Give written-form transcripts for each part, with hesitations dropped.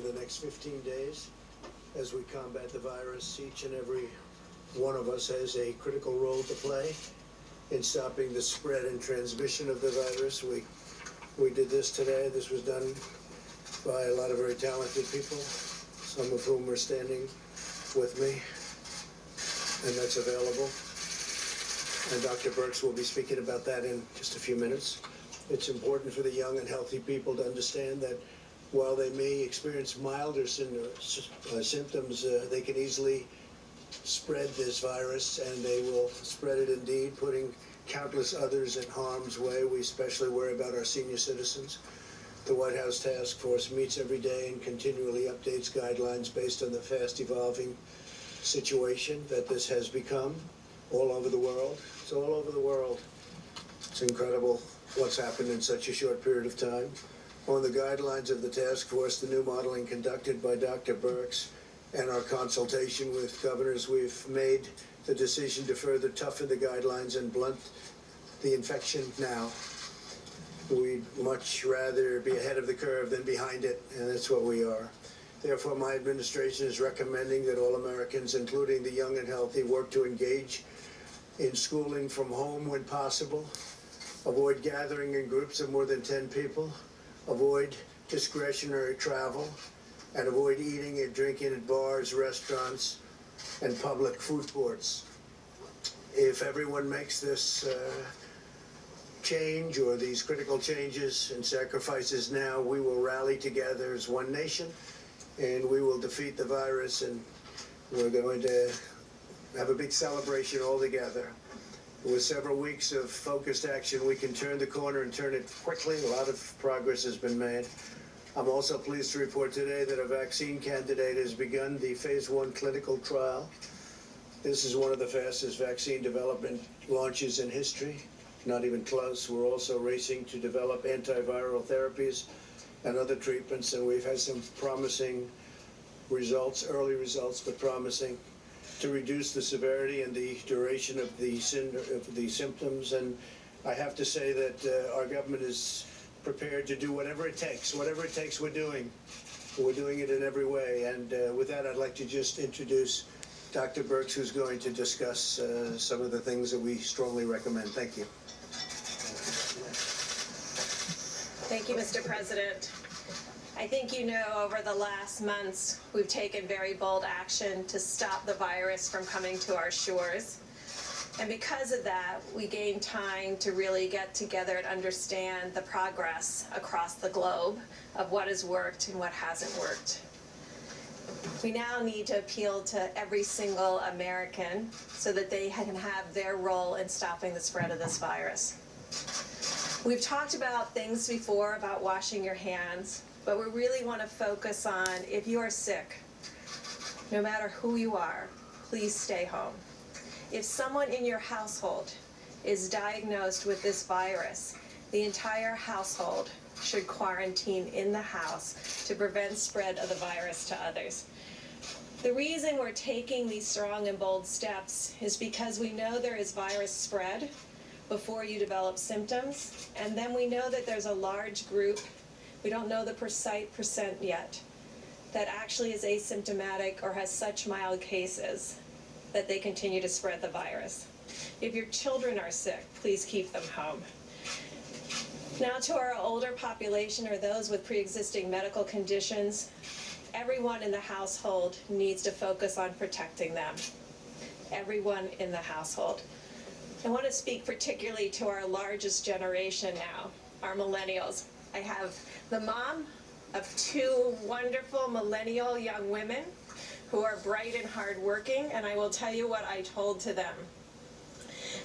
the next 15 days as we combat the virus. Each and every one of us has a critical role to play in stopping the spread and transmission of the virus. We did this today. This was done by a lot of very talented people, some of whom are standing with me, and that's available. And Dr. Birx will be speaking about that in just a few minutes. It's important for the young and healthy people to understand that while they may experience milder symptoms, they can easily spread this virus, and they will spread it indeed, putting countless others in harm's way. We especially worry about our senior citizens. The White House Task Force meets every day and continually updates guidelines based on the fast evolving situation that this has become all over the world. It's all over the world. It's incredible what's happened in such a short period of time. On the guidelines of the task force, the new modeling conducted by Dr. Birx, and our consultation with governors, we've made the decision to further toughen the guidelines and blunt the infection now. We'd much rather be ahead of the curve than behind it, and that's what we are. Therefore, my administration is recommending that all Americans, including the young and healthy, work to engage in schooling from home when possible, avoid gathering in groups of more than 10 people, avoid discretionary travel, and avoid eating and drinking at bars, restaurants, and public food courts. If everyone makes this change, or these critical changes and sacrifices now, we will rally together as one nation, and we will defeat the virus, and we're going to have a big celebration all together. With several weeks of focused action, we can turn the corner and turn it quickly. A lot of progress has been made. I'm also pleased to report today that a vaccine candidate has begun the phase 1 clinical trial. This is one of the fastest vaccine development launches in history. Not even close. We're also racing to develop antiviral therapies and other treatments, and we've had some promising results, early results, but promising, to reduce the severity and the duration of the symptoms. And I have to say that our government is prepared to do whatever it takes. Whatever it takes, we're doing. We're doing it in every way. And with that, I'd like to just introduce Dr. Birx, who's going to discuss some of the things that we strongly recommend. Thank you. Thank you, Mr. President. I think you know over the last months we've taken very bold action to stop the virus from coming to our shores. And because of that, we gained time to really get together and understand the progress across the globe of what has worked and what hasn't worked. We now need to appeal to every single American so that they can have their role in stopping the spread of this virus. We've talked about things before about washing your hands, but we really want to focus on, if you are sick, no matter who you are, please stay home. If someone in your household is diagnosed with this virus, the entire household should quarantine in the house to prevent spread of the virus to others. The reason we're taking these strong and bold steps is because we know there is virus spread before you develop symptoms, and then we know that there's a large group, we don't know the precise percent yet, that actually is asymptomatic or has such mild cases that they continue to spread the virus. If your children are sick, please keep them home. Now, to our older population or those with pre-existing medical conditions, everyone in the household needs to focus on protecting them. Everyone in the household. I want to speak particularly to our largest generation now, our millennials. I have the mom of 2 wonderful millennial young women who are bright and hardworking, and I will tell you what I told to them.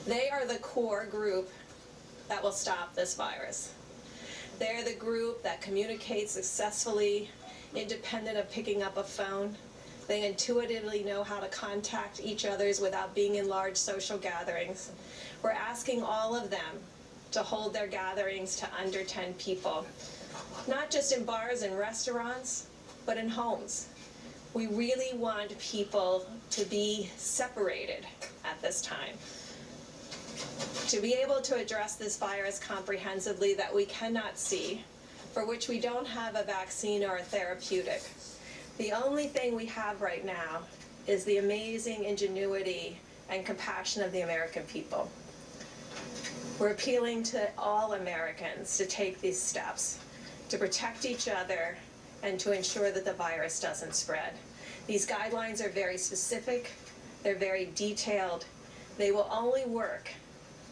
They are the core group that will stop this virus. They're the group that communicates successfully, independent of picking up a phone. They intuitively know how to contact each other without being in large social gatherings. We're asking all of them to hold their gatherings to under 10 people, not just in bars and restaurants, but in homes. We really want people to be separated at this time. To be able to address this virus comprehensively that we cannot see, for which we don't have a vaccine or a therapeutic. The only thing we have right now is the amazing ingenuity and compassion of the American people. We're appealing to all Americans to take these steps, to protect each other, and to ensure that the virus doesn't spread. These guidelines are very specific, they're very detailed. They will only work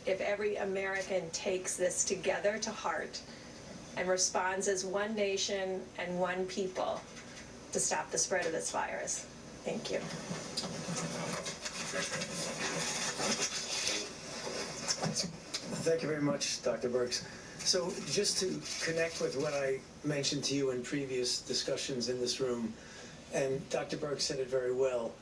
if every American takes this together to heart and responds as one nation and one people to stop the spread of this virus. Thank you. Thank you very much, Dr. Birx. So just to connect with what I mentioned to you in previous discussions in this room, and Dr. Birx said it very well,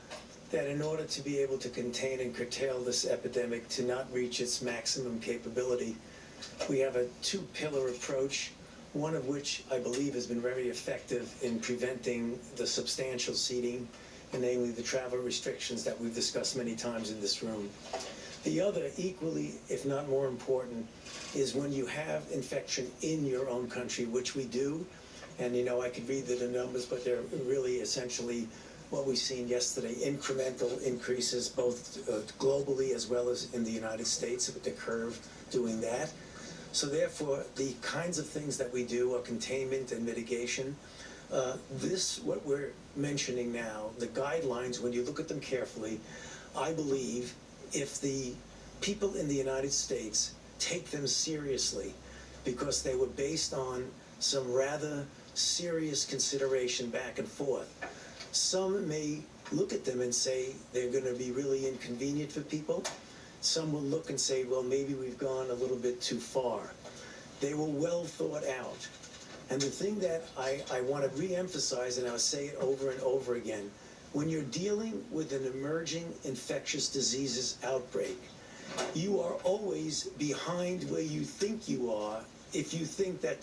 that in order to be able to contain and curtail this epidemic to not reach its maximum capability, we have a two-pillar approach, one of which I believe has been very effective in preventing the substantial seeding, and namely the travel restrictions that we've discussed many times in this room. The other, equally, if not more important, is when you have infection in your own country, which we do, and I could read the numbers, but they're really essentially what we've seen yesterday, incremental increases both globally as well as in the United States with the curve doing that. So therefore, the kinds of things that we do are containment and mitigation. What we're mentioning now, the guidelines, when you look at them carefully, I believe if the people in the United States take them seriously, because they were based on some rather serious consideration back and forth, some may look at them and say they're going to be really inconvenient for people. Some will look and say, well, maybe we've gone a little bit too far. They were well thought out. And the thing that I want to re-emphasize, and I'll say it over and over again, when you're dealing with an emerging infectious diseases outbreak, you are always behind where you think you are if you think that